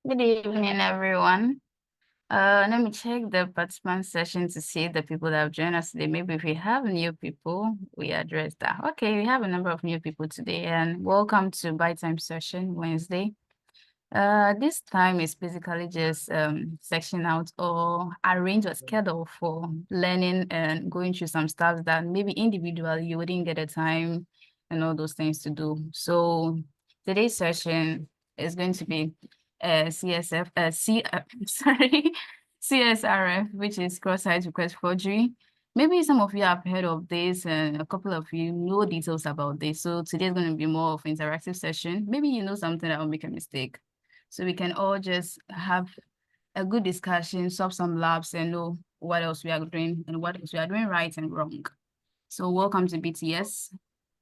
Good evening, everyone. Let me check the participant session to see the people that have joined us today. Maybe if we have new people, we address that. Okay, we have a number of new people today, and welcome to Bite Time Session Wednesday. This time is basically just section out or arrange a schedule for learning and going through some stuff that maybe individually you wouldn't get the time and all those things to do. So today's session is going to be CSRF, which is cross-site request forgery. Maybe some of you have heard of this and a couple of you know details about this. So today's going to be more of an interactive session. Maybe you know something that will make a mistake. So we can all just have a good discussion, solve some labs, and know what else we are doing and what else we are doing right and wrong. So welcome to BTS.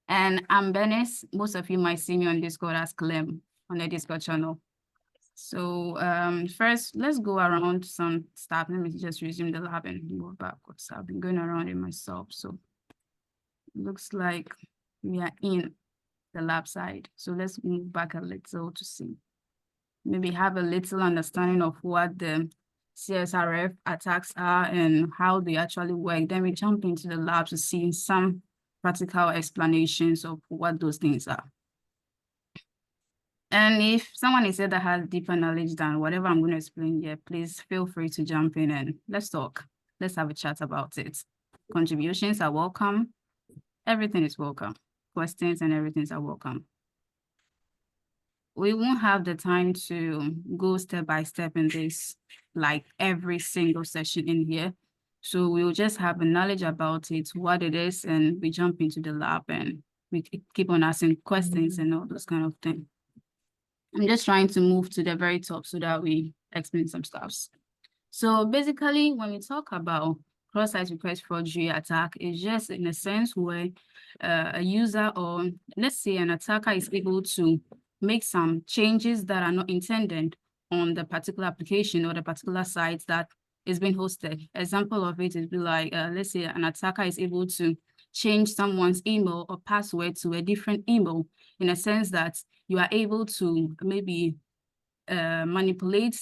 And I'm Benis. Most of you might see me on Discord as Clem on the Discord channel. So first, let's go around some stuff. Let me just resume the lab and go backwards. I've been going around it myself. So it looks like we are in the lab side. So let's move back a little to see. Maybe have a little understanding of what the CSRF attacks are and how they actually work. Then we jump into the lab to see some practical explanations of what those things are. And if someone is there that has deeper knowledge than whatever I'm going to explain here, please feel free to jump in and let's talk. Let's have a chat about it. Contributions are welcome. Everything is welcome. Questions and everything are welcome. We won't have the time to go step by step in this, like every single session in here. So we'll just have a knowledge about it, what it is, and we jump into the lab and we keep on asking questions and all those kind of things. I'm just trying to move to the very top so that we explain some stuff. So basically, when we talk about cross-site request forgery attack, it's just in a sense where a user or let's say an attacker is able to make some changes that are not intended on the particular application or the particular site that is being hosted. Example of it is be like, let's say an attacker is able to change someone's email or password to a different email in a sense that you are able to maybe manipulate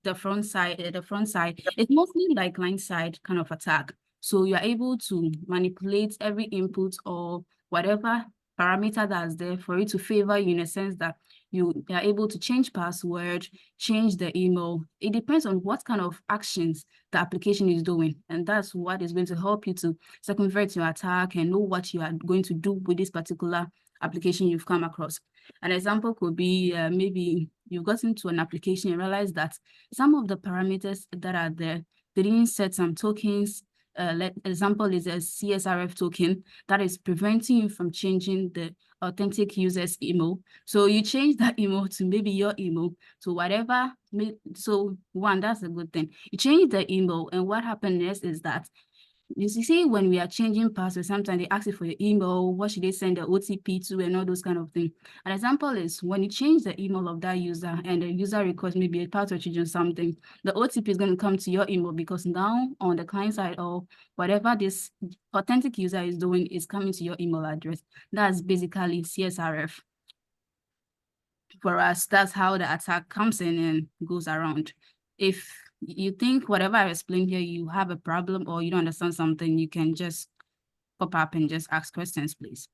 the front side. It's mostly like client side kind of attack. So you're able to manipulate every input or whatever parameter that's there for it to favor you in a sense that you are able to change password, change the email. It depends on what kind of actions the application is doing. And that's what is going to help you to circumvent your attack and know what you are going to do with this particular application you've come across. An example could be maybe you've gotten to an application and realize that some of the parameters that are there, they didn't set some tokens. Example is a CSRF token that is preventing you from changing the authentic user's email. So you change that email to maybe your email to whatever. So one, that's a good thing. You change the email, and what happened next is that you see, when we are changing passwords, sometimes they ask you for your email, what should they send the OTP to, and all those kind of things. An example is when you change the email of that user and the user requests maybe a password change or something, the OTP is going to come to your email because now on the client side or whatever this authentic user is doing is coming to your email address. That's basically CSRF. For us, that's how the attack comes in and goes around. If you think whatever I explained here, you have a problem or you don't understand something, you can just pop up and just ask questions, please.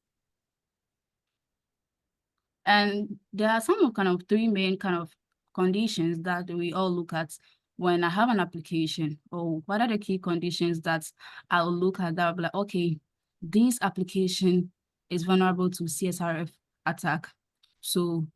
And there are some kind of three main kind of conditions that we all look at when I have an application, or what are the key conditions that I'll look at that I'll be like, okay, this application is vulnerable to CSRF attack. So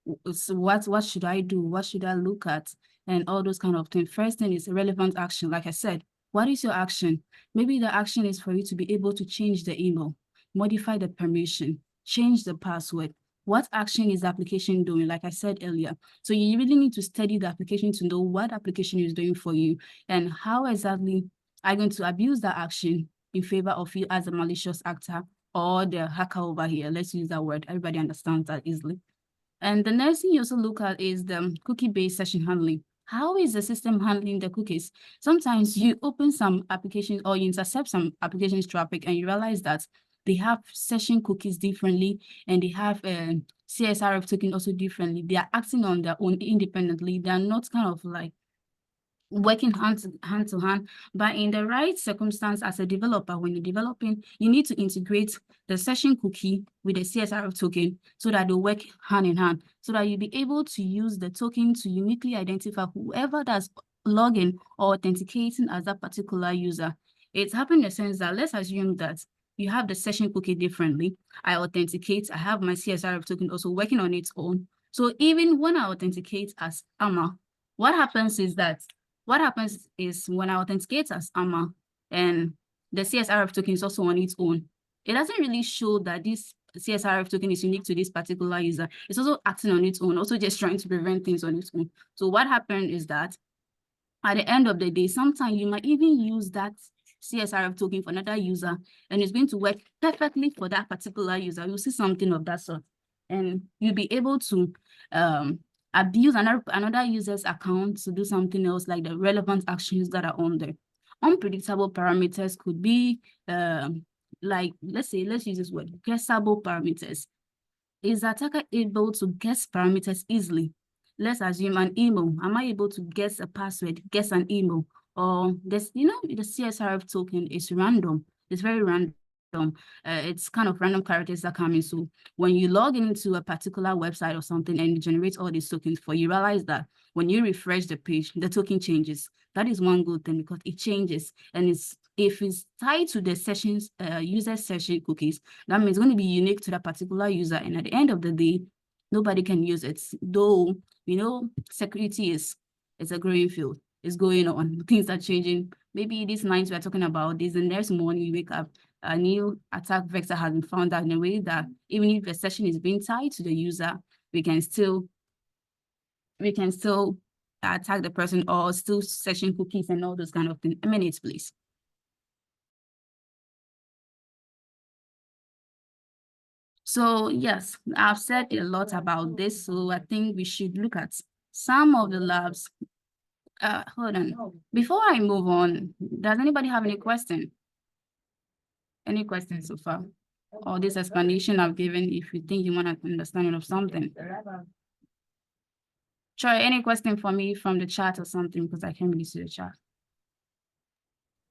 what should I do? What should I look at? And all those kind of things. First thing is relevant action. Like I said, what is your action? Maybe the action is for you to be able to change the email, modify the permission, change the password. What action is the application doing? Like I said earlier. So you really need to study the application to know what application is doing for you and how exactly are you going to abuse that action in favor of you as a malicious actor or the hacker over here. Let's use that word. Everybody understands that easily. And the next thing you also look at is the cookie-based session handling. How is the system handling the cookies? Sometimes you open some applications or you intercept some applications traffic and you realize that they have session cookies differently and they have CSRF token also differently. They are acting on their own independently. They are not kind of like working hand to hand, but in the right circumstance as a developer, when you're developing, you need to integrate the session cookie with the CSRF token so that they work hand in hand, so that you'll be able to use the token to uniquely identify whoever that's logging or authenticating as that particular user. It's happened in the sense that let's assume that you have the session cookie differently. I authenticate, I have my CSRF token also working on its own. So even when I authenticate as Amma, what happens is when I authenticate as Amma and the CSRF token is also on its own, it doesn't really show that this CSRF token is unique to this particular user. It's also acting on its own, also just trying to prevent things on its own. So what happened is that at the end of the day, sometimes you might even use that CSRF token for another user, and it's going to work perfectly for that particular user. You'll see something of that sort, and you'll be able to abuse another user's account to do something else, like the relevant actions that are on there. Unpredictable parameters could be like, let's use this word, guessable parameters. Is the attacker able to guess parameters easily? Let's assume an email. Am I able to guess a password, guess an email? Or this, the CSRF token is random. It's very random. It's kind of random characters that come in. So when you log into a particular website or something and it generates all these tokens for you, realize that when you refresh the page, the token changes. That is one good thing because it changes. And if it's tied to the sessions, user session cookies, that means it's going to be unique to that particular user. And at the end of the day, nobody can use it. Though, security is a growing field. It's going on. Things are changing. Maybe these nights we're talking about this, and next morning you wake up, a new attack vector has been found out in a way that even if the session is being tied to the user, we can still attack the person or still session cookies and all those kind of things. Minutes, please. So yes, I've said a lot about this, so I think we should look at some of the labs. Hold on. Before I move on, does anybody have any question? Any questions so far? Or this explanation I've given, if you think you want an understanding of something. Troy, any question for me from the chat or something, because I can't really see the chat.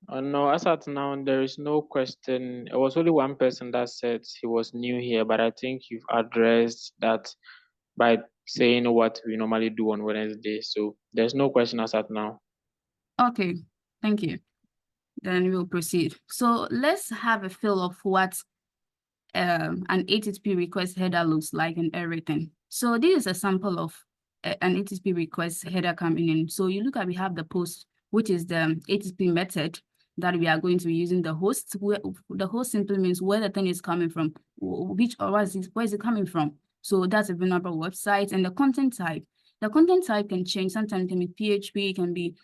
No, as at now, there is no question. It was only one person that said he was new here, but I think you've addressed that by saying what we normally do on Wednesday. So there's no question as at now. Okay, thank you. Then we'll proceed. So let's have a feel of what an HTTP request header looks like and everything. So this is a sample of an HTTP request header coming in. So you look at, we have the post, which is the HTTP method that we are going to be using. The host, the host simply means where the thing is coming from, where is it coming from? So that's a vulnerable website. And the content type. The content type can change. Sometimes it can be PHP, it can be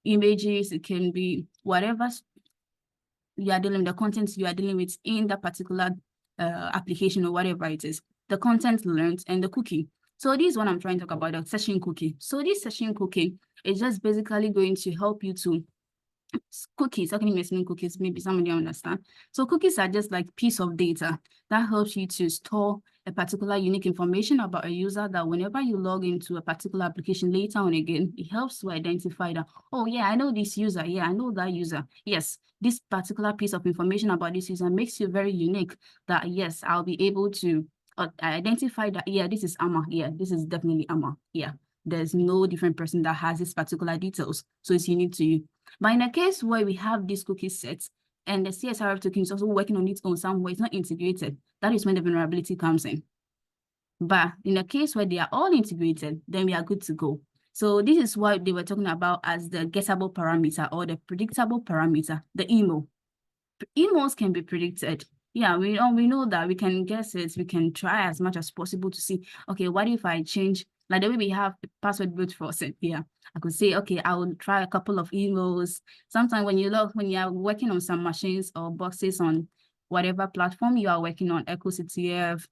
images, it can be whatever you are dealing with, the content you are dealing with in that particular application or whatever it is, the content learned and the cookie. So this is what I'm trying to talk about, the session cookie. So this session cookie is just basically going to help you to cookies, talking about cookies, maybe somebody understand. So cookies are just like piece of data that helps you to store a particular unique information about a user that whenever you log into a particular application later on again, it helps to identify that, oh yeah, I know this user. Yeah, I know that user. Yes, this particular piece of information about this user makes you very unique that yes, I'll be able to identify that, yeah, this is Amma. Yeah, this is definitely Amma. Yeah, there's no different person that has this particular details. So it's unique to you. But in a case where we have these cookie sets and the CSRF token is also working on its own somewhere, it's not integrated, that is when the vulnerability comes in. But in a case where they are all integrated, then we are good to go. So this is what they were talking about as the guessable parameter or the predictable parameter, the email. Emails can be predicted. Yeah, we know that we can guess it. We can try as much as possible to see, okay, what if I change, like the way we have password brute force it here. I could say, okay, I will try a couple of emails. Sometimes when you are working on some machines or boxes on whatever platform you are working on, EchoCTF,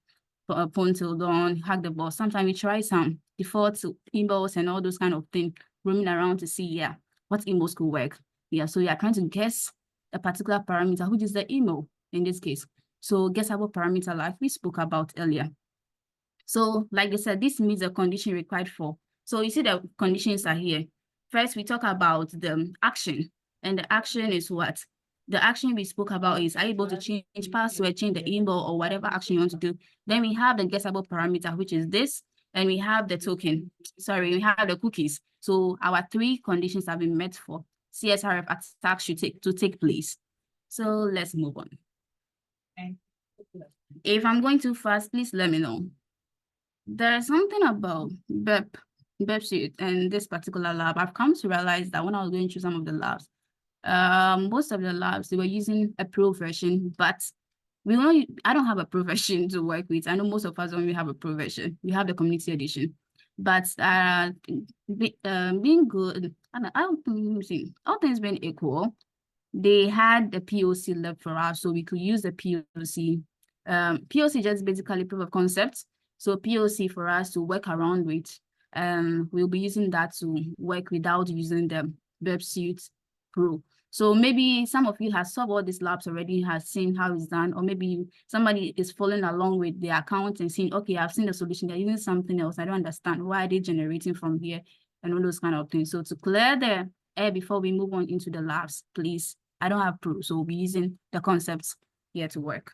Pontildon, Hack the Boss, sometimes we try some default emails and all those kind of things, roaming around to see, yeah, what emails could work. Yeah, so you are trying to guess a particular parameter, which is the email in this case. So guessable parameter like we spoke about earlier. So like I said, this meets the condition required for. So you see the conditions are here. First, we talk about the action, and the action is what? The action we spoke about is, are you able to change password, change the email, or whatever action you want to do? Then we have the guessable parameter, which is this, and we have the token. Sorry, we have the cookies. So our three conditions have been met for CSRF attack should take place. So let's move on. If I'm going too fast, please let me know. There's something about BEP suite and this particular lab. I've come to realize that when I was going through some of the labs, most of the labs, they were using a pro version, but I don't have a pro version to work with. I know most of us don't really have a pro version. We have the community edition. But being good, I don't think all things being equal, they had the POC left for us, so we could use the POC. POC just basically proof of concept. So POC for us to work around with, we'll be using that to work without using the BEP Suite Pro. So maybe some of you have solved all these labs already, has seen how it's done, or maybe somebody is following along with their account and saying, okay, I've seen the solution, they're using something else. I don't understand. Why are they generating from here? And all those kind of things. So to clear the air before we move on into the labs, please, I don't have proof, so we'll be using the concepts here to work.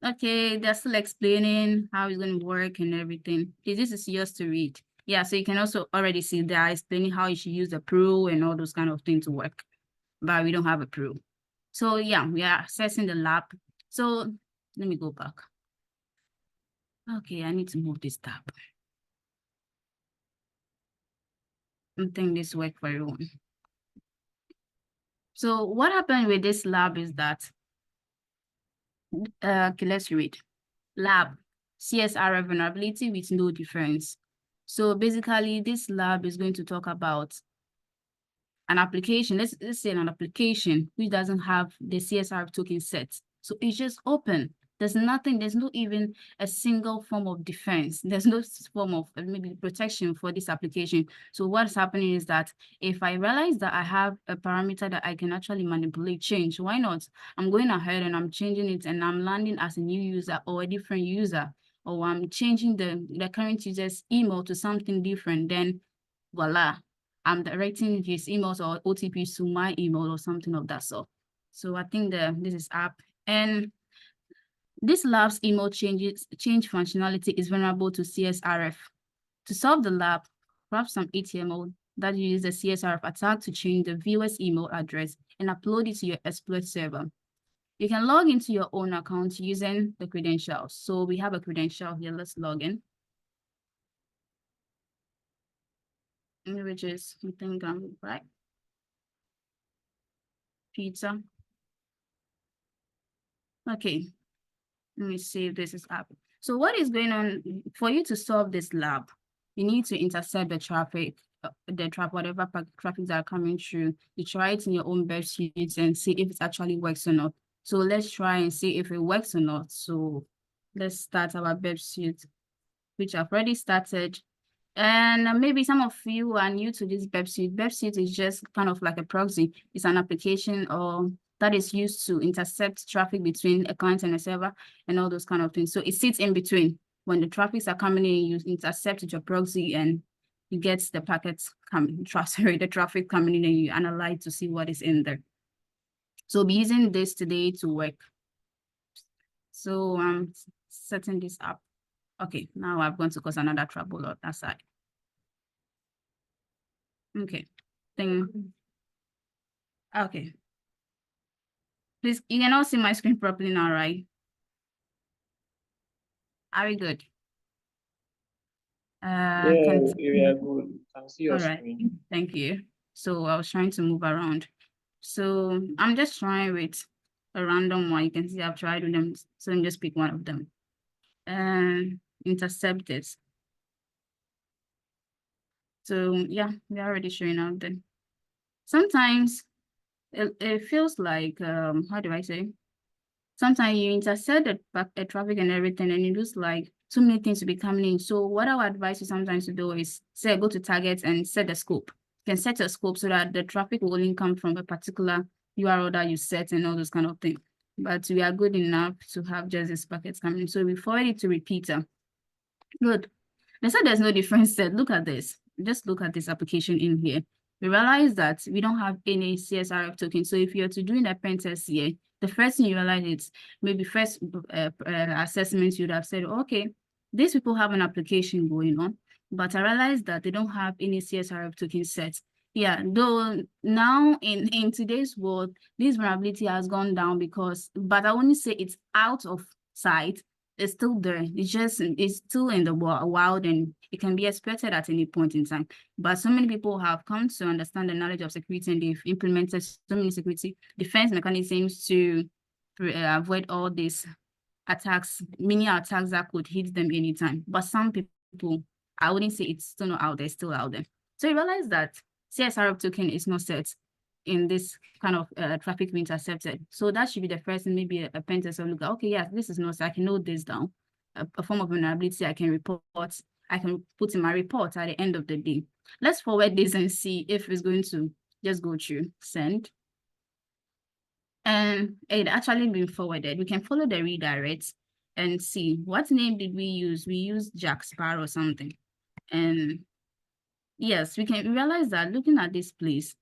Okay, they're still explaining how it's going to work and everything. This is yours to read. Yeah, so you can also already see they're explaining how you should use the pro and all those kind of things to work, but we don't have a pro. So yeah, we are accessing the lab. So let me go back. Okay, I need to move this tab. I think this works for everyone. So what happened with this lab is that, okay, let's read. Lab, CSRF vulnerability with no difference. So basically, this lab is going to talk about an application. Let's say an application which doesn't have the CSRF token set. So it's just open. There's nothing, there's not even a single form of defense. There's no form of maybe protection for this application. So what's happening is that if I realize that I have a parameter that I can actually manipulate, change, why not? I'm going ahead and I'm changing it and I'm landing as a new user or a different user, or I'm changing the current user's email to something different, then voila, I'm directing his emails or OTPs to my email or something of that sort. So I think this is app. And this lab's email change functionality is vulnerable to CSRF. To solve the lab, craft some HTML that uses the CSRF attack to change the viewer's email address and upload it to your exploit server. You can log into your own account using the credentials. So we have a credential here. Let's log in. Which is, I think I'm right. Pizza. Okay, let me see if this is up. So what is going on for you to solve this lab? You need to intercept the traffic, whatever traffic that are coming through. You try it in your own BEP Suite and see if it actually works or not. So let's try and see if it works or not. So let's start our BEP Suite, which I've already started. And maybe some of you are new to this BEP Suite. BEP Suite is just kind of like a proxy. It's an application that is used to intercept traffic between a client and a server and all those kind of things. So it sits in between. When the traffics are coming in, you intercept with your proxy and you get the packets coming, the traffic coming in, and you analyze to see what is in there. So I'll be using this today to work. So I'm setting this up. Okay, now I'm going to cause another trouble on that side. Okay, okay. Please, you can all see my screen properly now, right? Are we good? Yeah, we are good. Can see your screen. Thank you. So I was trying to move around. So I'm just trying with a random one. You can see I've tried with them. So I'm just pick one of them and intercept this. So yeah, we're already showing out then. Sometimes it feels like, how do I say? Sometimes you intercept the traffic and everything, and it looks like too many things to be coming in. So what I would advise you sometimes to do is say, go to target and set the scope. You can set a scope so that the traffic will only come from a particular URL that you set and all those kind of things. but we are good enough to have just this packet coming. So we forward it to repeater. Good. They said there's no difference set. Look at this. Just look at this application in here. We realize that we don't have any CSRF token. So if you're to doing a pen test here, the first thing you realize is maybe first assessment, you'd have said, okay, these people have an application going on, but I realized that they don't have any CSRF token set. Yeah, though now in today's world, this vulnerability has gone down but I wouldn't say it's out of sight. It's still there. It's still in the wild, and it can be expected at any point in time. But so many people have come to understand the knowledge of security, and they've implemented so many security defense mechanisms to avoid all these attacks, many attacks that could hit them anytime. But some people, I wouldn't say it's still not out there, still out there. So you realize that CSRF token is not set in this kind of traffic being intercepted. So that should be the first thing, maybe a pen tester will look at, okay, yeah, this is not, so I can note this down. A form of vulnerability I can report, I can put in my report at the end of the day. Let's forward this and see if it's going to just go through, send. And it actually been forwarded. We can follow the redirect and see what name did we use? We used Jack Sparrow or something. And yes, we can realize that looking at this place,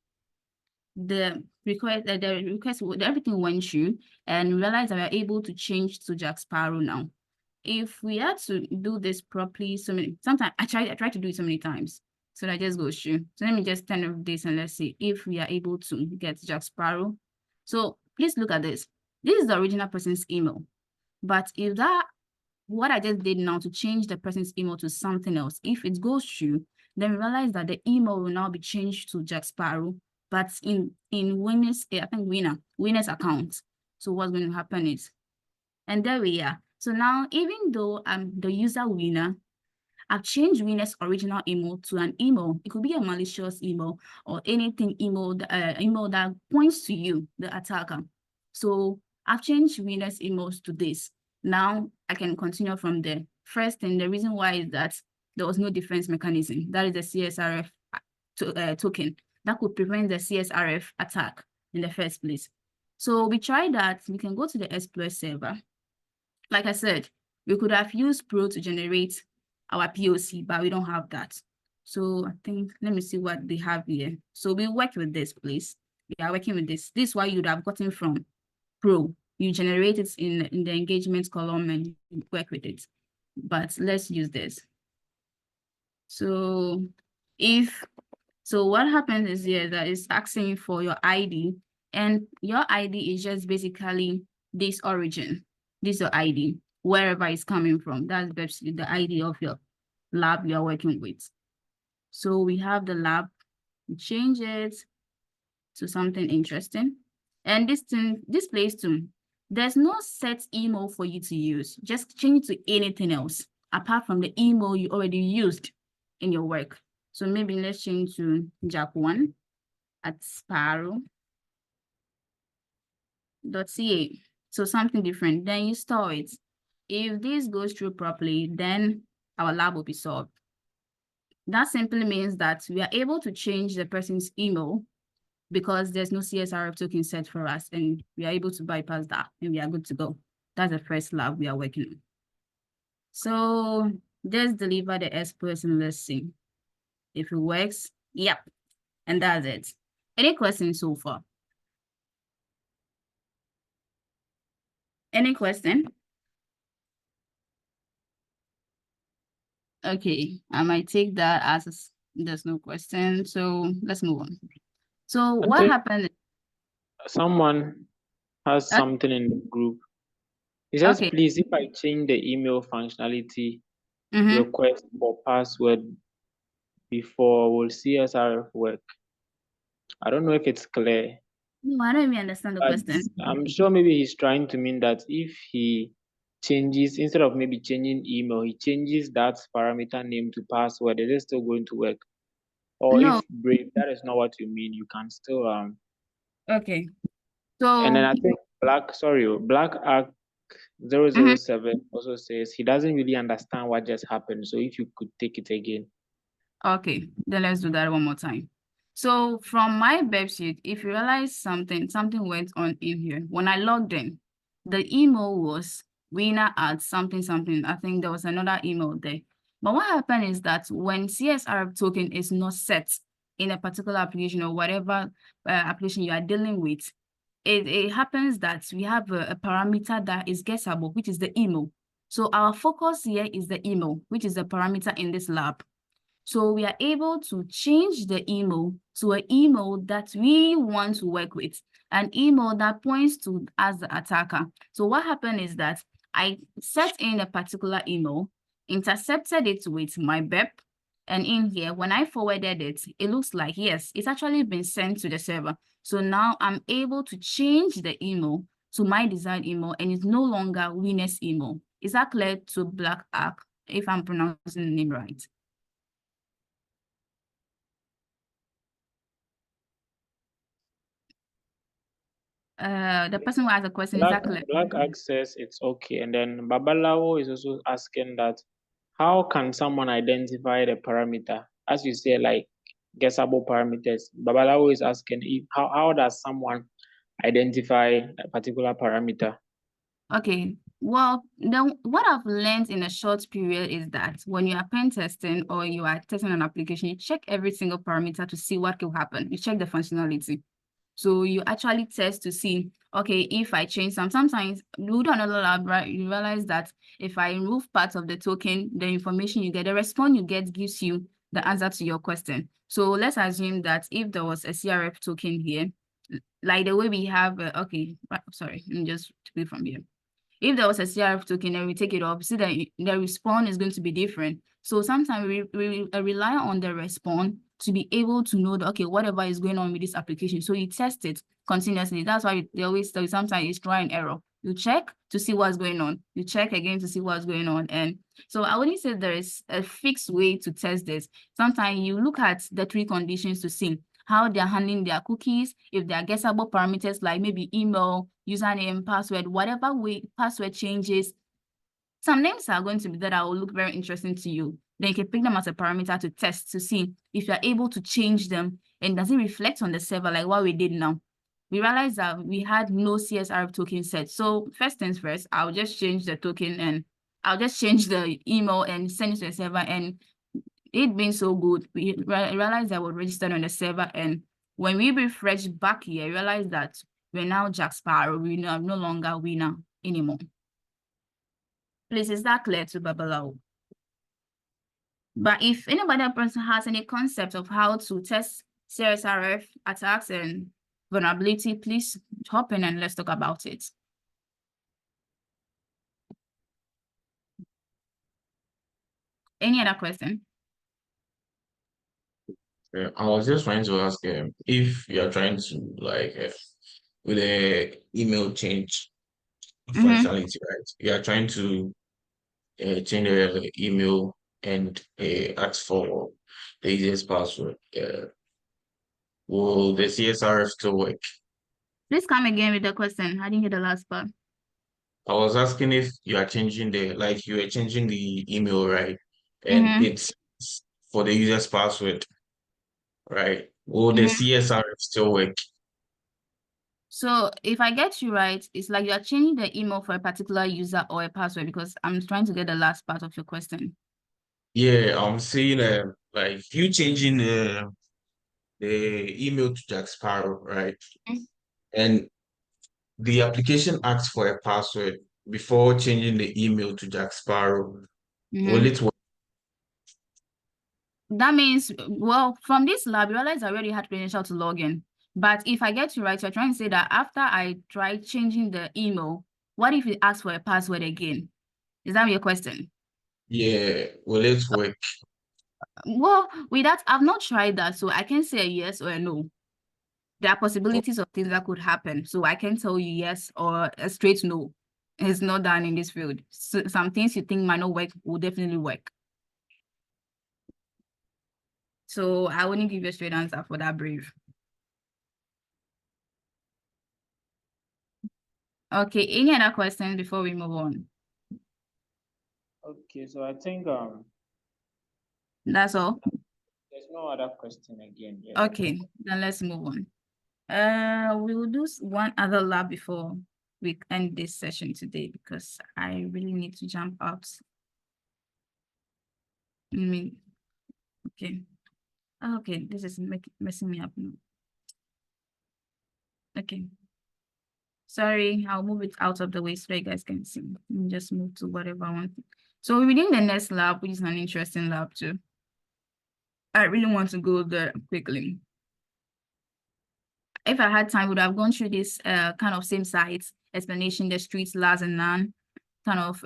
the request, everything went through, and realize that we're able to change to Jack Sparrow now. If we had to do this properly, sometimes I try to do it so many times, so that just goes through. So let me just turn off this and let's see if we are able to get Jack Sparrow. So please look at this. This is the original person's email, but if what I just did now to change the person's email to something else, if it goes through, then we realize that the email will now be changed to Jack Sparrow, but in Winner's, I think Winner's account. So what's going to happen is, and there we are. So now, even though I'm the user Winner, I've changed Winner's original email to an email. It could be a malicious email or anything email that points to you, the attacker. So I've changed Winner's emails to this. Now I can continue from there. First thing, the reason why is that there was no defense mechanism. That is the CSRF token that could prevent the CSRF attack in the first place. So we tried that. We can go to the exploit server. Like I said, we could have used Pro to generate our POC, but we don't have that. So I think, let me see what they have here. So we work with this, please. We are working with this. This is what you'd have gotten from Pro. You generate it in the engagement column and you work with it. But let's use this. So what happens is here that it's asking for your ID, and your ID is just basically this origin. This is your ID, wherever it's coming from. That's basically the ID of your lab you're working with. So we have the lab, we change it to something interesting. And this place too, there's no set email for you to use. Just change it to anything else apart from the email you already used in your work. So maybe let's change to jack1@sparrow.ca. So something different. Then you store it. If this goes through properly, then our lab will be solved. That simply means that we are able to change the person's email because there's no CSRF token set for us, and we are able to bypass that, and we are good to go. That's the first lab we are working on. So just deliver the exploits and let's see if it works. Yep, and that's it. Any questions so far? Any question? Okay, I might take that as there's no question. So let's move on. So what happened? Someone has something in the group. It says, Okay. please, if I change the email functionality request for password before, will CSRF work? I don't know if it's clear. No, I don't even understand the question. I'm sure maybe he's trying to mean that if he changes, instead of maybe changing email, he changes that parameter name to password, is it still going to work? Or No. if Brave, that is not what you mean, you can still Okay. So and then I think Black Arc 007 also says he doesn't really understand what just happened. So if you could take it again. Okay, then let's do that one more time. So from my website, if you realize something went on in here, when I logged in, the email was winner at something something. I think there was another email there. But what happened is that when CSRF token is not set in a particular application or whatever application you are dealing with, it happens that we have a parameter that is guessable, which is the email. So our focus here is the email, which is the parameter in this lab. So we are able to change the email to an email that we want to work with, an email that points to as the attacker. So what happened is that I set in a particular email, intercepted it with my BEP, and in here, when I forwarded it, it looks like, yes, it's actually been sent to the server. So now I'm able to change the email to my desired email, and it's no longer winner's email. Is that clear to Black Ark, if I'm pronouncing the name right? The person who has a question, is that clear? Black access, it's okay. And then Babalawo is also asking that how can someone identify the parameter? As you say, like guessable parameters. Babalawo is asking if how does someone identify a particular parameter? Okay, well, then what I've learned in a short period is that when you are pen testing or you are testing an application, you check every single parameter to see what will happen. You check the functionality. So you actually test to see, okay, if I change sometimes you do another lab, right? You realize that if I remove parts of the token, the information you get, the response you get gives you the answer to your question. So let's assume that if there was a CRF token here, like the way we have, okay, sorry, let me just take it from here. If there was a CRF token and we take it off, see that the response is going to be different. So sometimes we rely on the response to be able to know that, okay, whatever is going on with this application. So you test it continuously. That's why they always tell you sometimes it's try and error. You check to see what's going on. You check again to see what's going on. And so I wouldn't say there is a fixed way to test this. Sometimes you look at the three conditions to see how they're handling their cookies, if they are guessable parameters like maybe email, username, password, whatever way password changes. Some names are going to be that will look very interesting to you. Then you can pick them as a parameter to test to see if you're able to change them and does it reflect on the server like what we did now. We realized that we had no CSRF token set. So first things first, I'll just change the token and I'll just change the email and send it to the server. And it being so good, we realized that we're registered on the server. And when we refresh back here, realize that we're now Jack Sparrow. We are no longer winner anymore. Please, is that clear to Babalawo? But if anybody person has any concept of how to test CSRF attacks and vulnerability, please hop in and let's talk about it. Any other question? I was just trying to ask if you are trying to with a email change functionality, right? You are trying to change the email and ask for the easiest password. Will the CSRF still work? Please come again with the question. I didn't hear the last part. I was asking if you are changing you are changing the email, right? And it's for the user's password, right? Will the CSRF still work? So if I get you right, it's like you're changing the email for a particular user or a password because I'm trying to get the last part of your question. Yeah, I'm saying like you changing the email to Jack Sparrow, right? And the application asks for a password before changing the email to Jack Sparrow. Will it work? That means, well, from this lab, you realize I already had credential to log in. But if I get you right, you're trying to say that after I try changing the email, what if it asks for a password again? Is that your question? Yeah, will it work? Well, with that, I've not tried that, so I can say a yes or a no. There are possibilities of things that could happen, so I can tell you yes or a straight no. It's not done in this field. So some things you think might not work will definitely work. So I wouldn't give you a straight answer for that, Brave. Okay, any other questions before we move on? Okay, so I think That's all. there's no other question again. Yes. Okay, then let's move on. We will do one other lab before we end this session today because I really need to jump out. Okay. Okay, this is messing me up now. Okay. Sorry, I'll move it out of the way so you guys can see. Let me just move to whatever I want. So we're reading the next lab, which is an interesting lab too. I really want to go there quickly. If I had time, I would have gone through this kind of same sites, explanation, the streets, LAS and NAN, kind of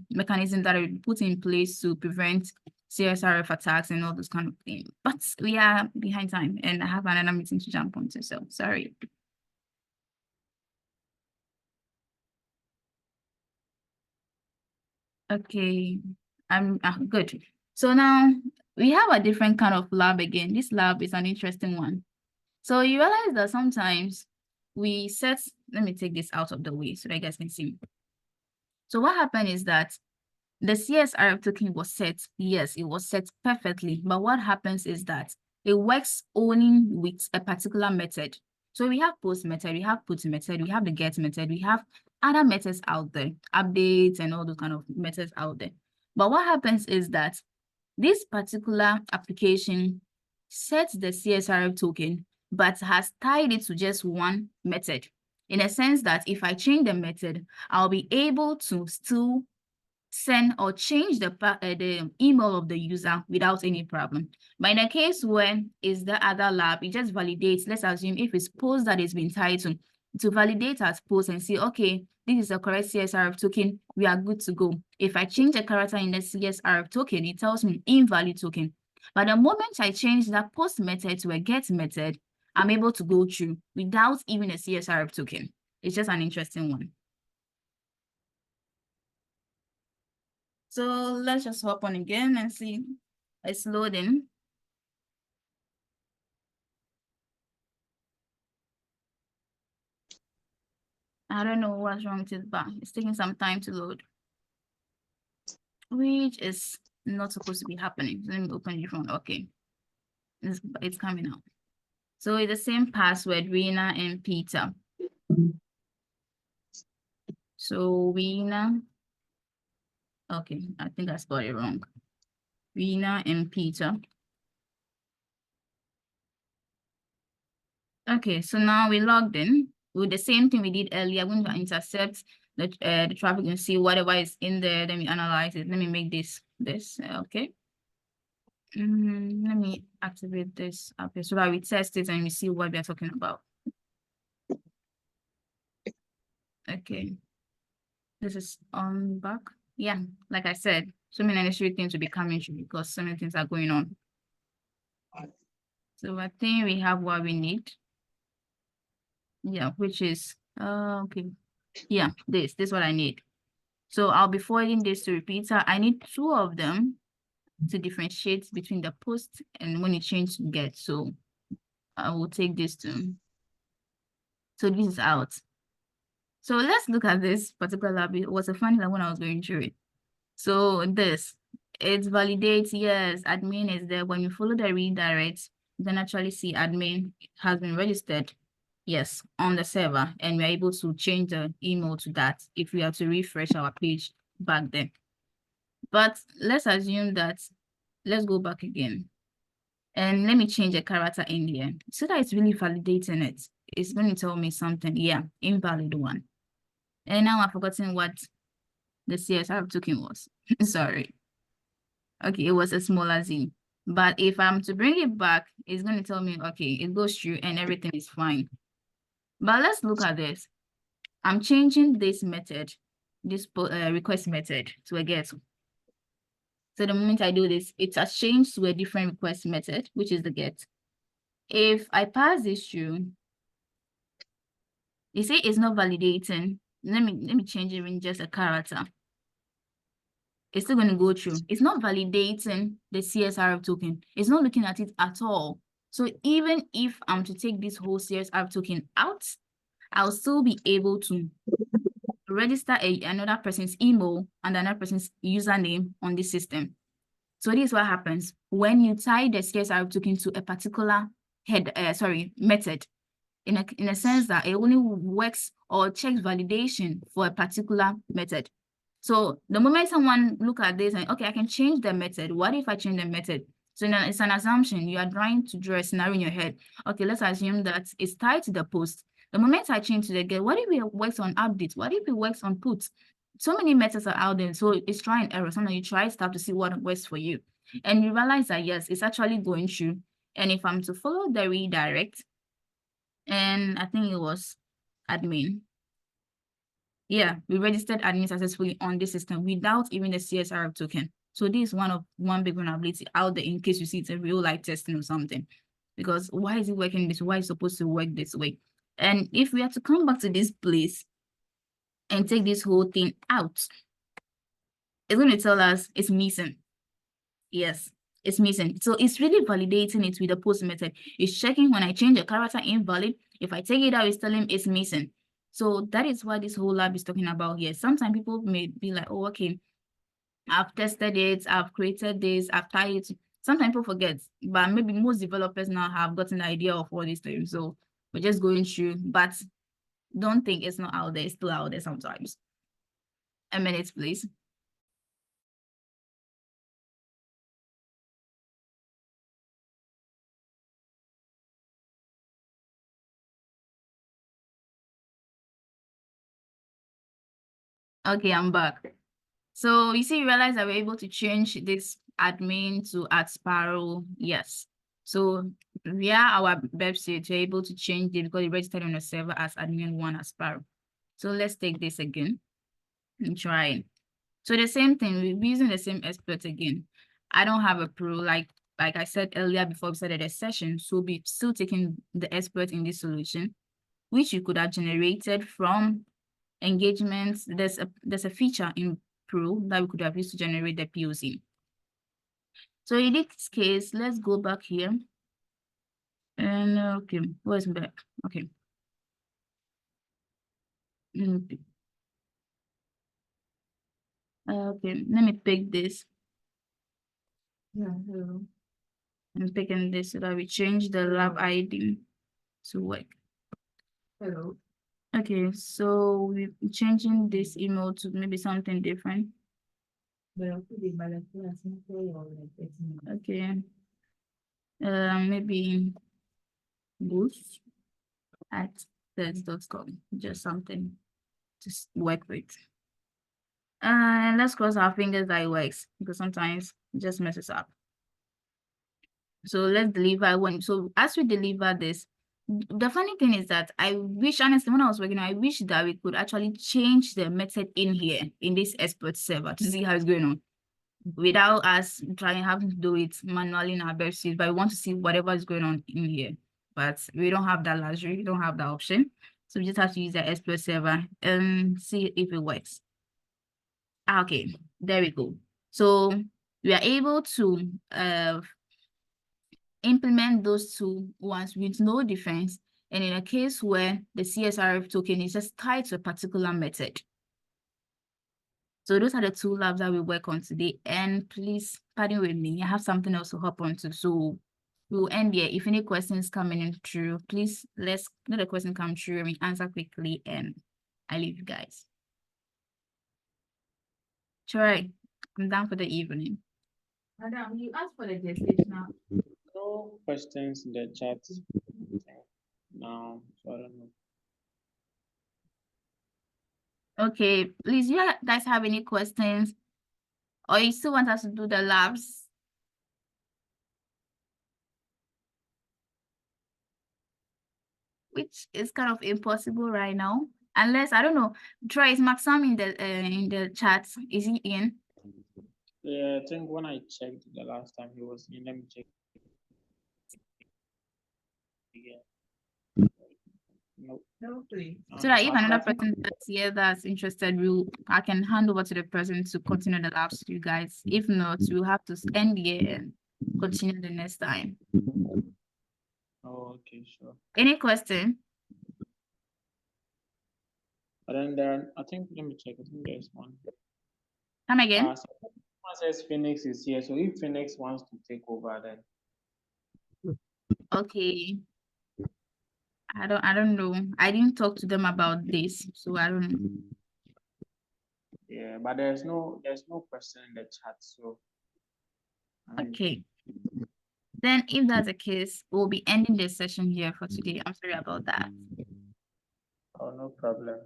mechanism that are put in place to prevent CSRF attacks and all those kind of things. But we are behind time and I have another meeting to jump onto, so sorry. Okay, I'm good. So now we have a different kind of lab again. This lab is an interesting one. So you realize that sometimes we set, let me take this out of the way so that you guys can see. So what happened is that the CSRF token was set. Yes, it was set perfectly. But what happens is that it works only with a particular method. So we have post method, we have put method, we have the get method, we have other methods out there, updates and all those kind of methods out there. But what happens is that this particular application sets the CSRF token, but has tied it to just one method. In a sense that if I change the method, I'll be able to still send or change the email of the user without any problem. But in a case where is the other lab, it just validates, let's assume if it's post that is being tied to validate as post and say, okay, this is a correct CSRF token, we are good to go. If I change a character in the CSRF token, it tells me invalid token. But the moment I change that post method to a get method, I'm able to go through without even a CSRF token. It's just an interesting one. So let's just hop on again and see. It's loading. I don't know what's wrong with it, but it's taking some time to load, which is not supposed to be happening. Let me open your phone. Okay, it's coming out. So it's the same password, Rena and Peter. So Rena, okay, I think I spelled it wrong. Rena and Peter. Okay, so now we logged in with the same thing we did earlier. I'm going to intercept the traffic and see whatever is in there. Then we analyze it. Let me make this, okay. Let me activate this up here so that we test it and we see what we are talking about. Okay. This is on back. Yeah, like I said, so many necessary things will be coming through because so many things are going on. So I think we have what we need. Yeah, which is okay. Yeah, this is what I need. So I'll be forwarding this to repeater. I need 2 of them to differentiate between the post and when it changes to get. So I will take this too. So this is out. So let's look at this particular lab. It was a funny one when I was going through it. So this, it validates, yes, admin is there. When you follow the redirect, you can actually see admin has been registered, yes, on the server, and we're able to change the email to that if we have to refresh our page back then. But let's assume that, let's go back again. And let me change a character in here so that it's really validating it. It's going to tell me something, yeah, invalid one. And now I've forgotten what the CSRF token was. Sorry. Okay, it was a smaller z. But if I'm to bring it back, it's going to tell me, okay, it goes through and everything is fine. But let's look at this. I'm changing this method, this request method to a get. So the moment I do this, it has changed to a different request method, which is the get. If I pass this through, you see it's not validating. Let me change it in just a character. It's still going to go through. It's not validating the CSRF token. It's not looking at it at all. So even if I'm to take this whole CSRF token out, I'll still be able to register another person's email and another person's username on this system. So this is what happens when you tie the CSRF token to a particular method. in a sense that it only works or checks validation for a particular method. So the moment someone look at this and, okay, I can change the method. What if I change the method? So now it's an assumption. You are trying to draw a scenario in your head. Okay, let's assume that it's tied to the post. The moment I change to the get, what if it works on update? What if it works on put? So many methods are out there. So it's try and error. Sometimes you try stuff to see what works for you. And you realize that, yes, it's actually going through. And if I'm to follow the redirect, and I think it was admin. Yeah, we registered admin successfully on this system without even the CSRF token. So this is one big vulnerability out there in case you see it's a real life testing or something. Because why is it working this way? Why is it supposed to work this way? And if we have to come back to this place and take this whole thing out, it's going to tell us it's missing. Yes, it's missing. So it's really validating it with the post method. It's checking when I change a character invalid. If I take it out, it's telling it's missing. So that is what this whole lab is talking about here. Sometimes people may be like, oh, okay, I've tested it, I've created this, I've tried it. Sometimes people forget, but maybe most developers now have gotten the idea of all these things. So we're just going through, but don't think it's not out there. It's still out there sometimes. A minute, please. Okay, I'm back. So you see, you realize that we're able to change this admin to @Sparrow. Yes. So via our website, we're able to change it because it registered on the server as admin1 @Sparrow. So let's take this again and try it. So the same thing, we're using the same expert again. I don't have a pro, like I said earlier before we started the session, so we'll be still taking the expert in this solution, which you could have generated from engagements. There's a feature in Pro that we could have used to generate the POC. So in this case, let's go back here. And okay, where's back? Okay. Okay, let me pick this. Yeah, hello. I'm picking this so that we change the lab ID to work. Hello. Okay, so we're changing this email to maybe something different. Okay. Maybe boost@threads.com, just something to work with. And let's cross our fingers that it works, because sometimes it just messes up. So let's deliver one. So as we deliver this, the funny thing is that I wish, honestly, when I was working, I wish that we could actually change the method in here, in this expert server, to see how it's going on, without us having to do it manually in our website. But we want to see whatever is going on in here. But we don't have that luxury. We don't have that option. So we just have to use the expert server and see if it works. Okay, there we go. So we are able to implement those two ones with no difference. And in a case where the CSRF token is just tied to a particular method. So those are the two labs that we work on today. And please pardon with me, I have something else to hop onto. So we'll end here. If any questions coming in through, please let the question come through and we answer quickly, and I leave you guys. Troy, I'm done for the evening. Madam, you asked for the gestational. No questions in the chat now, so I don't know. Okay, please, you guys have any questions? Or you still want us to do the labs? Which is kind of impossible right now. Unless, I don't know, Troy, is Maxam in the chat? Is he in? Yeah, I think when I checked the last time he was in, let me check again. Nope. No, please. So that if another person that's here that's interested, I can hand over to the person to continue the labs to you guys. If not, we'll have to end here and continue the next time. Oh, okay, sure. Any question? But then there, I think, let me check. I think there's one. Come again? Someone says Phoenix is here. So if Phoenix wants to take over, then. Okay. I don't know. I didn't talk to them about this, so I don't know. Yeah, but there's no question in the chat, so I mean, Okay. Then if that's the case, we'll be ending this session here for today. I'm sorry about that. oh, no problem.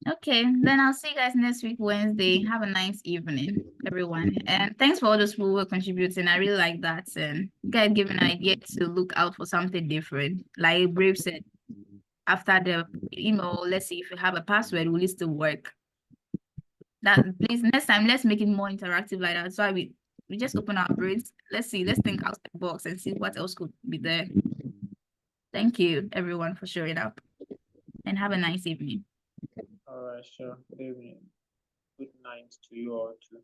Okay, then I'll see you guys next week, Wednesday. Have a nice evening, everyone. And thanks for all those people who are contributing. I really like that. And you guys give an idea to look out for something different. Like Brave said, after the email, let's see if you have a password, will it still work? That please next time let's make it more interactive like that. That's why we just open our brains. Let's see, let's think outside the box and see what else could be there. Thank you everyone for showing up and have a nice evening. All right, sure. Good evening. Good night to you all too.